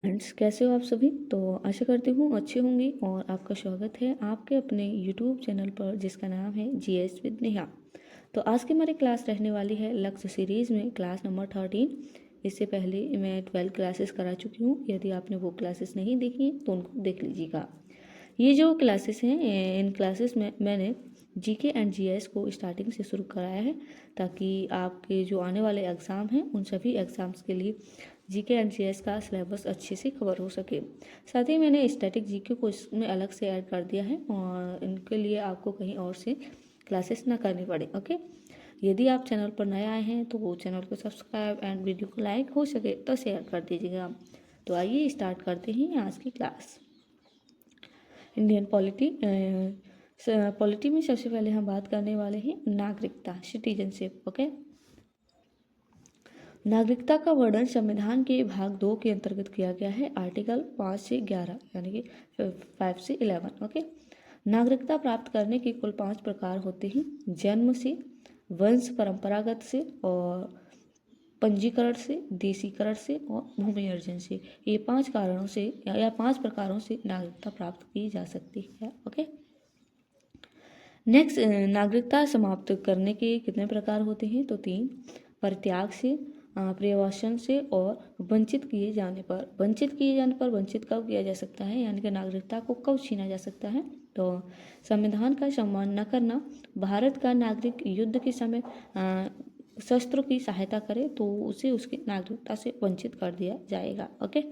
Friends, कैसे हो आप सभी। तो आशा करती हूँ अच्छे होंगे और आपका स्वागत है आपके अपने यूट्यूब चैनल पर जिसका नाम है जीएस विद नेहा। तो आज की हमारी क्लास रहने वाली है लक्ष्य सीरीज़ में क्लास नंबर 13। इससे पहले मैं 12 क्लासेस करा चुकी हूँ। यदि आपने वो क्लासेस नहीं देखी तो उनको देख लीजिएगा। ये जो क्लासेस हैं इन क्लासेस में मैंने जीके एंड जीएस को स्टार्टिंग से शुरू कराया है ताकि आपके जो आने वाले एग्ज़ाम हैं उन सभी एग्ज़ाम्स के लिए जीके एंड जीएस का सिलेबस अच्छे से कवर हो सके। साथ ही मैंने स्टैटिक जीके को इसमें अलग से ऐड कर दिया है और इनके लिए आपको कहीं और से क्लासेस ना करनी पड़े। ओके, यदि आप चैनल पर नए आए हैं तो वो चैनल को सब्सक्राइब एंड वीडियो को लाइक हो सके तो शेयर कर दीजिएगा। तो आइए स्टार्ट करते हैं आज की क्लास। इंडियन पॉलिटी में सबसे पहले हम बात करने वाले हैं नागरिकता, सिटीजनशिप। ओके, नागरिकता का वर्णन संविधान के भाग 2 के अंतर्गत किया गया है, आर्टिकल 5 से 11 यानी कि 5 से 11। ओके, नागरिकता प्राप्त करने के कुल 5 प्रकार होते हैं, जन्म से, वंश परंपरागत से, और पंजीकरण से, देशीकरण से और भूमि अर्जन से। ये 5 कारणों से या 5 प्रकारों से नागरिकता प्राप्त की जा सकती है। ओके, नेक्स्ट, नागरिकता समाप्त करने के कितने प्रकार होते हैं तो 3, परित्याग से, पर्यवसन से और वंचित किए जाने पर। वंचित कब किया जा सकता है यानी कि नागरिकता को कब छीना जा सकता है तो संविधान का सम्मान न करना, भारत का नागरिक युद्ध के समय शस्त्रों की सहायता करे तो उसे उसकी नागरिकता से वंचित कर दिया जाएगा। ओके,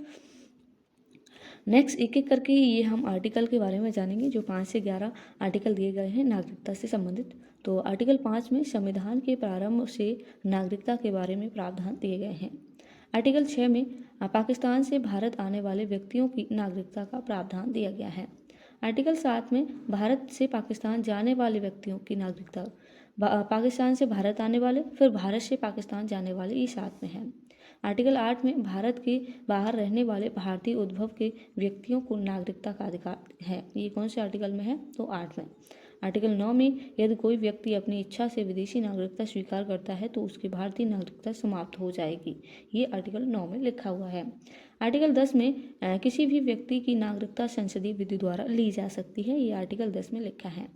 नेक्स्ट एक एक करके ये हम आर्टिकल के बारे में जानेंगे। जो 5 से 11 आर्टिकल दिए गए हैं नागरिकता से संबंधित। तो आर्टिकल 5 में संविधान के प्रारंभ से नागरिकता के बारे में प्रावधान दिए गए हैं। आर्टिकल 6 में पाकिस्तान से भारत आने वाले व्यक्तियों की नागरिकता का प्रावधान दिया गया है। आर्टिकल 7 में भारत से पाकिस्तान जाने वाले व्यक्तियों की नागरिकता, पाकिस्तान से भारत आने वाले फिर भारत से पाकिस्तान जाने वाले ये साथ में है। आर्टिकल 8 में भारत के बाहर रहने वाले भारतीय उद्भव के व्यक्तियों को नागरिकता का अधिकार है। ये कौन से आर्टिकल में है तो 8 में। आर्टिकल 9 में यदि कोई व्यक्ति अपनी इच्छा से विदेशी नागरिकता स्वीकार करता है तो उसकी भारतीय नागरिकता समाप्त हो जाएगी। ये आर्टिकल 9 में लिखा हुआ है। आर्टिकल 10 में किसी भी व्यक्ति की नागरिकता संसदीय विधि द्वारा ली जा सकती है। ये आर्टिकल 10 में लिखा है।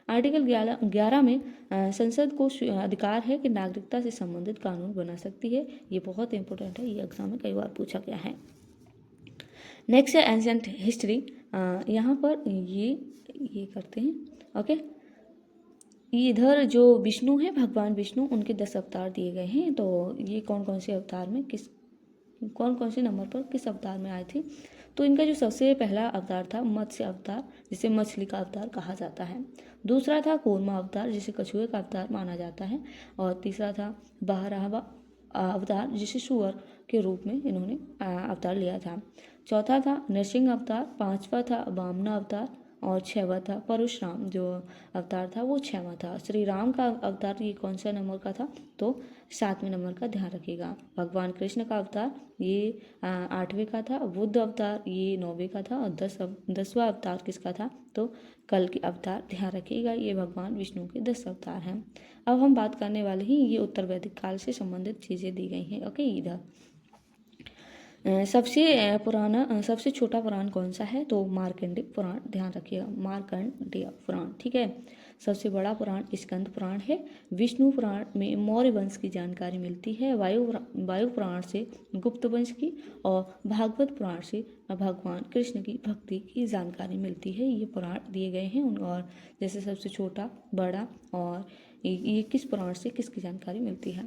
आर्टिकल 11 में संसद को अधिकार है कि नागरिकता से संबंधित कानून बना सकती है। ये बहुत इंपॉर्टेंट है, ये एग्जाम में कई बार पूछा गया है। नेक्स्ट है एंशिएंट हिस्ट्री। यहाँ पर ये करते हैं। ओके, इधर जो विष्णु है, भगवान विष्णु, उनके 10 अवतार दिए गए हैं। तो ये कौन कौन से अवतार में कौन कौन से नंबर पर किस अवतार में आए थे तो इनका जो सबसे पहला अवतार था मत्स्य अवतार, जिसे मछली का अवतार कहा जाता है। दूसरा था कूर्मा अवतार, जिसे कछुए का अवतार माना जाता है। और तीसरा था बहरावा अवतार, जिसे सुअर के रूप में इन्होंने अवतार लिया था। चौथा था नरसिंह अवतार, पांचवा था वामना अवतार और 6वां था परशुराम जो अवतार था वो 6वां था। श्री राम का अवतार ये कौन सा नंबर का था तो 7वें नंबर का ध्यान रखिएगा। भगवान कृष्ण का अवतार ये 8वें का था। बुद्ध अवतार ये 9वें का था। और 10वां अवतार किसका था तो कल के अवतार ध्यान रखिएगा। ये भगवान विष्णु के 10 अवतार हैं। अब हम बात करने वाले हैं ये उत्तर वैदिक काल से संबंधित चीज़ें दी गई हैं। ओके, इधर सबसे छोटा पुराण कौन सा है तो मार्कंडेय पुराण, ध्यान रखिएगा, मार्कंडेय पुराण। ठीक है, सबसे बड़ा पुराण स्कंद पुराण है। विष्णु पुराण में मौर्य वंश की जानकारी मिलती है। वायु पुराण से गुप्त वंश की और भागवत पुराण से भगवान कृष्ण की भक्ति की जानकारी मिलती है। ये पुराण दिए गए हैं और जैसे सबसे छोटा, बड़ा और ये किस पुराण से किसकी जानकारी मिलती है।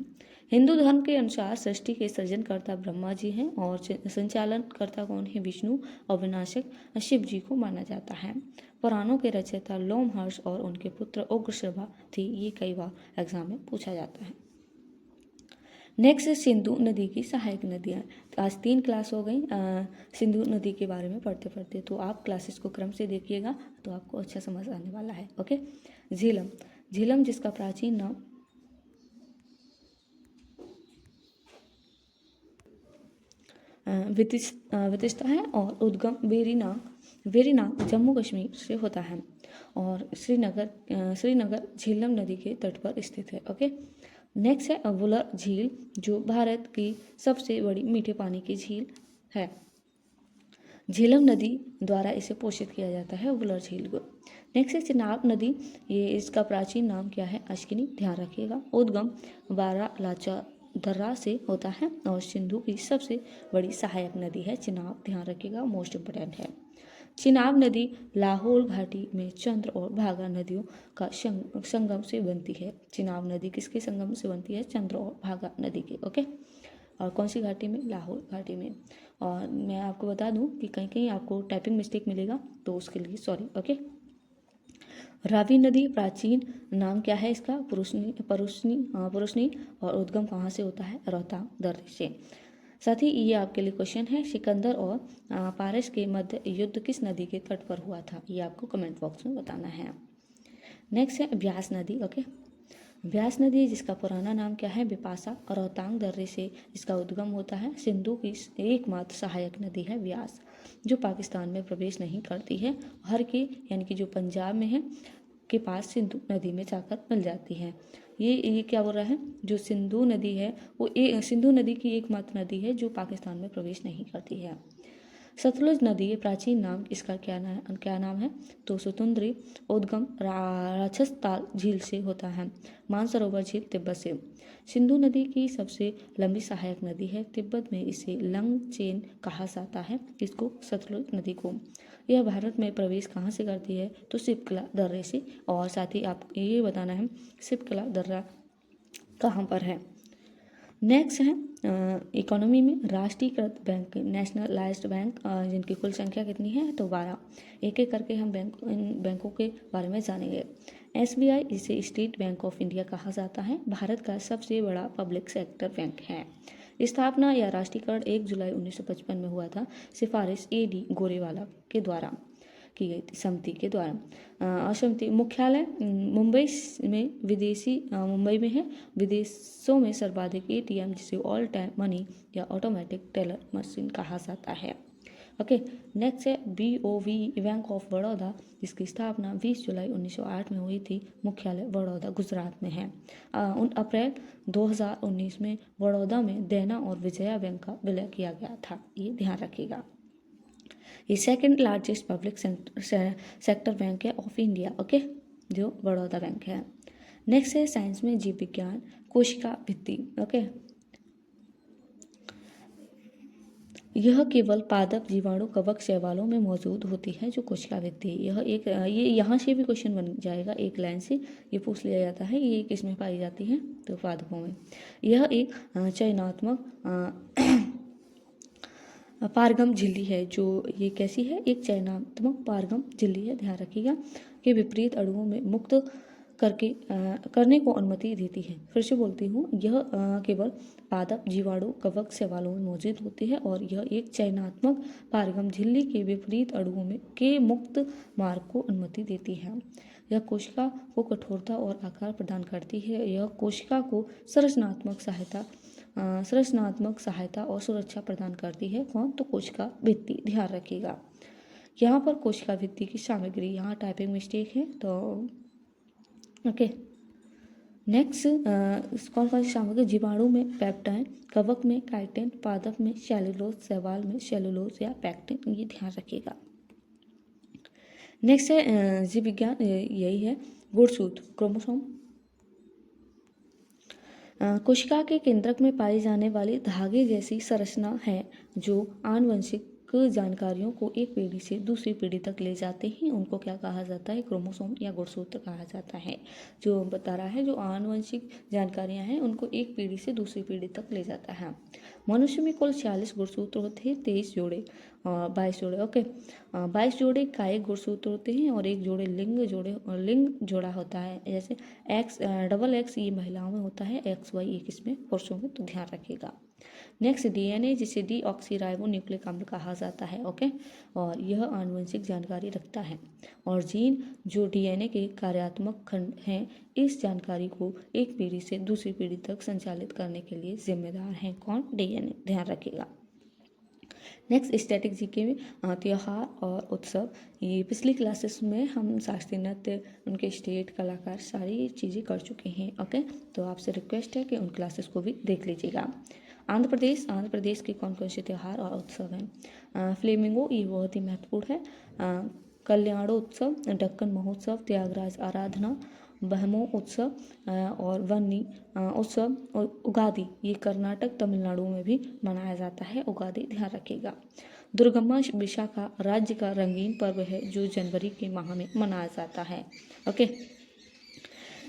हिंदू धर्म के अनुसार सृष्टि के सृजनकर्ता ब्रह्मा जी हैं और संचालनकर्ता कौन है विष्णु और विनाशक शिव जी को माना जाता है। पुराणों के रचयिता लोमहर्ष और उनके पुत्र उग्रश्रवा थे। ये कई बार एग्जाम में पूछा जाता है। नेक्स्ट सिंधु नदी की सहायक नदियाँ। आज 3 क्लास हो गई सिंधु नदी के बारे में पढ़ते पढ़ते, तो आप क्लासेस को क्रम से देखिएगा तो आपको अच्छा समझ आने वाला है। ओके, झेलम जिसका प्राचीन नाम विदिशा है और उद्गम वेरीनाग जम्मू कश्मीर से होता है और श्रीनगर झेलम नदी के तट पर स्थित है। ओके, नेक्स्ट है वुलर झील जो भारत की सबसे बड़ी मीठे पानी की झील है। झेलम नदी द्वारा इसे पोषित किया जाता है वुलर झील को। नेक्स्ट है चिनाब नदी, ये इसका प्राचीन नाम क्या है? अश्किनी, ध्यान रखिएगा। उद्गम बारालाचा दर्रा से होता है और सिंधु की सबसे बड़ी सहायक नदी है चिनाब, ध्यान रखिएगा, मोस्ट इम्पोर्टेंट है। चिनाब नदी लाहौल घाटी में चंद्र और भागा नदियों का संगम से बनती है। चिनाब नदी किसके संगम से बनती है? चंद्र और भागा नदी के। ओके, और कौन सी घाटी में? लाहौल घाटी में। और मैं आपको बता दूं कि कहीं कहीं आपको टाइपिंग मिस्टेक मिलेगा तो उसके लिए सॉरी। ओके, रावी नदी प्राचीन नाम क्या है इसका? पुरुषनी और उद्गम कहाँ से होता है? रोहतांग दर्रे से। साथ ही ये आपके लिए क्वेश्चन है, सिकंदर और पारस के मध्य युद्ध किस नदी के तट पर हुआ था? ये आपको कमेंट बॉक्स में बताना है। नेक्स्ट है ब्यास नदी। ओके, ब्यास नदी जिसका पुराना नाम क्या है? बिपाशा, रोहतांग दर्रे से इसका उद्गम होता है। सिंधु की एकमात्र सहायक नदी है ब्यास, जो पाकिस्तान में प्रवेश नहीं करती है। हर के यानी कि जो पंजाब में है के पास सिंधु नदी में जाकर मिल जाती है। ये क्या बोल रहा है? जो सिंधु नदी है वो सिंधु नदी की एकमात्र नदी है जो पाकिस्तान में प्रवेश नहीं करती है। सतलुज नदी प्राचीन नाम इसका क्या नाम है? तो सुतुंद्री उद्गम राजस्थान झील से होता है। मानसरोवर झील तिब्बत से। सिंधु नदी की सबसे लंबी सहायक नदी है। तिब्बत में इसे लंग चेन कहा जाता है, इसको सतलुज नदी को। यह भारत में प्रवेश कहाँ से करती है? तो सिपकला दर्रे से। और साथ ही आप ये बताना है सिपकला दर्रा कहाँ पर है। नेक्स्ट है इकोनॉमी में राष्ट्रीयकृत बैंक, नेशनलाइज्ड बैंक, जिनकी कुल संख्या कितनी है? तो 12। एक एक करके हम इन बैंकों के बारे में जानेंगे। SBI इसे स्टेट बैंक ऑफ इंडिया कहा जाता है, भारत का सबसे बड़ा पब्लिक सेक्टर बैंक है। स्थापना या राष्ट्रीयकरण 1 जुलाई 1955 में हुआ था, सिफारिश AD गोरेवाला के द्वारा की गई थी, समिति के द्वारा। समिति मुख्यालय मुंबई में है। विदेशों में सर्वाधिक ATM, जिसे ऑल टाइम मनी या ऑटोमेटिक टेलर मशीन कहा जाता है। ओके, नेक्स्ट है BOV, बैंक ऑफ बड़ौदा, जिसकी स्थापना 20 जुलाई 1908 में हुई थी। मुख्यालय बड़ौदा गुजरात में है। 9 अप्रैल 2019 में बड़ौदा में देना और विजया बैंक का विलय किया गया था, ये ध्यान रखिएगा। ये second largest public sector bank है ऑफ इंडिया। ओके, जो बड़ौदा बैंक है। नेक्स्ट है साइंस में जीव विज्ञान, कोशिका भित्ति। ओके, यह केवल पादप, जीवाणु, कवक, शैवालों में मौजूद होती है, जो कोशिका भित्ति। ये यहाँ से भी क्वेश्चन बन जाएगा, एक लाइन से ये पूछ लिया जाता है, ये किस में पाई जाती है? तो पादपों में। यह एक चयनात्मक पारगम झिल्ली है। जो ये कैसी है? एक चयनात्मक पारगम झिल्ली है, ध्यान रखिएगा, के विपरीत अणुओं में मुक्त करने को अनुमति देती है। फिर से बोलती हूँ, यह केवल पादप, जीवाणु, कवक, शैवालों में मौजूद होती है और यह एक चयनात्मक पारगम झिल्ली के विपरीत अणुओं में के मुक्त मार्ग को अनुमति देती है। यह कोशिका को कठोरता और आकार प्रदान करती है। यह कोशिका को संरचनात्मक सहायता और सुरक्षा प्रदान करती है। कौन? तो कोशिका भित्ति, ध्यान रखिएगा। यहाँ पर कोशिका भित्ति की सामग्री, यहाँ टाइपिंग मिस्टेक है तो ओके। नेक्स्ट कौन कौन सी सामग्री? जीवाणु में पेप्टाइन, कवक में काइटिन, पादप में सेलुलोज, शैवाल में सेलुलोज या पैक्टिन, ये ध्यान रखिएगा। नेक्स्ट है जीव विज्ञान, यही है गुणसूत्र, क्रोमोसोम। कोशिका के केंद्रक में पाई जाने वाली धागे जैसी संरचना है जो आनुवंशिक जानकारियों को एक पीढ़ी से दूसरी पीढ़ी तक ले जाते हैं। उनको क्या कहा जाता है? क्रोमोसोम या गुणसूत्र कहा जाता है। जो बता रहा है, जो आनुवंशिक जानकारियां हैं उनको एक पीढ़ी से दूसरी पीढ़ी तक ले जाता है। मनुष्य में कुल 46 गुणसूत्र होते हैं, 23 जोड़े और 22 जोड़े। ओके, 22 जोड़े कायिक गुणसूत्र होते हैं और एक जोड़े लिंग जोड़ा होता है। जैसे XX ये महिलाओं में होता है, XY ये किसमें? पुरुषों में, तो ध्यान रखिएगा। नेक्स्ट DNA, जिसे डीऑक्सीराइबो न्यूक्लिक अम्ल कहा जाता है। ओके, और यह आनुवंशिक जानकारी रखता है। और जीन, जो DNA के कार्यात्मक खंड हैं, इस जानकारी को एक पीढ़ी से दूसरी पीढ़ी तक संचालित करने के लिए जिम्मेदार हैं। कौन? DNA, ध्यान रखिएगा। नेक्स्ट स्टैटिक जीके में त्योहार और उत्सव। ये पिछली क्लासेस में हम शास्त्रीय नृत्य, उनके स्टेट, कलाकार, सारी चीज़ें कर चुके हैं। ओके, तो आपसे रिक्वेस्ट है कि उन क्लासेस को भी देख लीजिएगा। आंध्र प्रदेश के कौन कौन से त्योहार और उत्सव हैं? फ्लेमिंगो, ये बहुत ही महत्वपूर्ण है। कल्याणोत्सव, दक्कन महोत्सव, त्यागराज आराधना, ब्रह्मो उत्सव और वन्नी उत्सव और उगादि, ये कर्नाटक तमिलनाडु में भी मनाया जाता है। उगादि ध्यान रखिएगा। दुर्गम्मा विशाखा राज्य का रंगीन पर्व है जो जनवरी के माह में मनाया जाता है। ओके,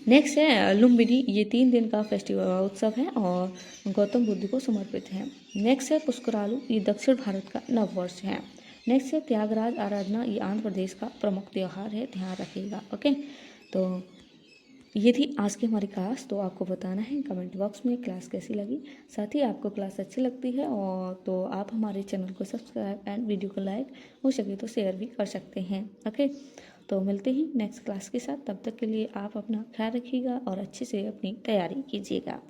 नेक्स्ट है लुम्बिनी, ये 3 दिन का फेस्टिवल उत्सव है और गौतम बुद्ध को समर्पित है। नेक्स्ट है पुष्करालू, ये दक्षिण भारत का नववर्ष है। नेक्स्ट है त्यागराज आराधना, ये आंध्र प्रदेश का प्रमुख त्यौहार है, ध्यान रखिएगा। ओके, तो ये थी आज की हमारी क्लास। तो आपको बताना है कमेंट बॉक्स में क्लास कैसी लगी। साथ ही आपको क्लास अच्छी लगती है और तो आप हमारे चैनल को सब्सक्राइब एंड वीडियो को लाइक हो सके तो शेयर भी कर सकते हैं। ओके, तो मिलते हैं नेक्स्ट क्लास के साथ। तब तक के लिए आप अपना ख्याल रखिएगा और अच्छे से अपनी तैयारी कीजिएगा।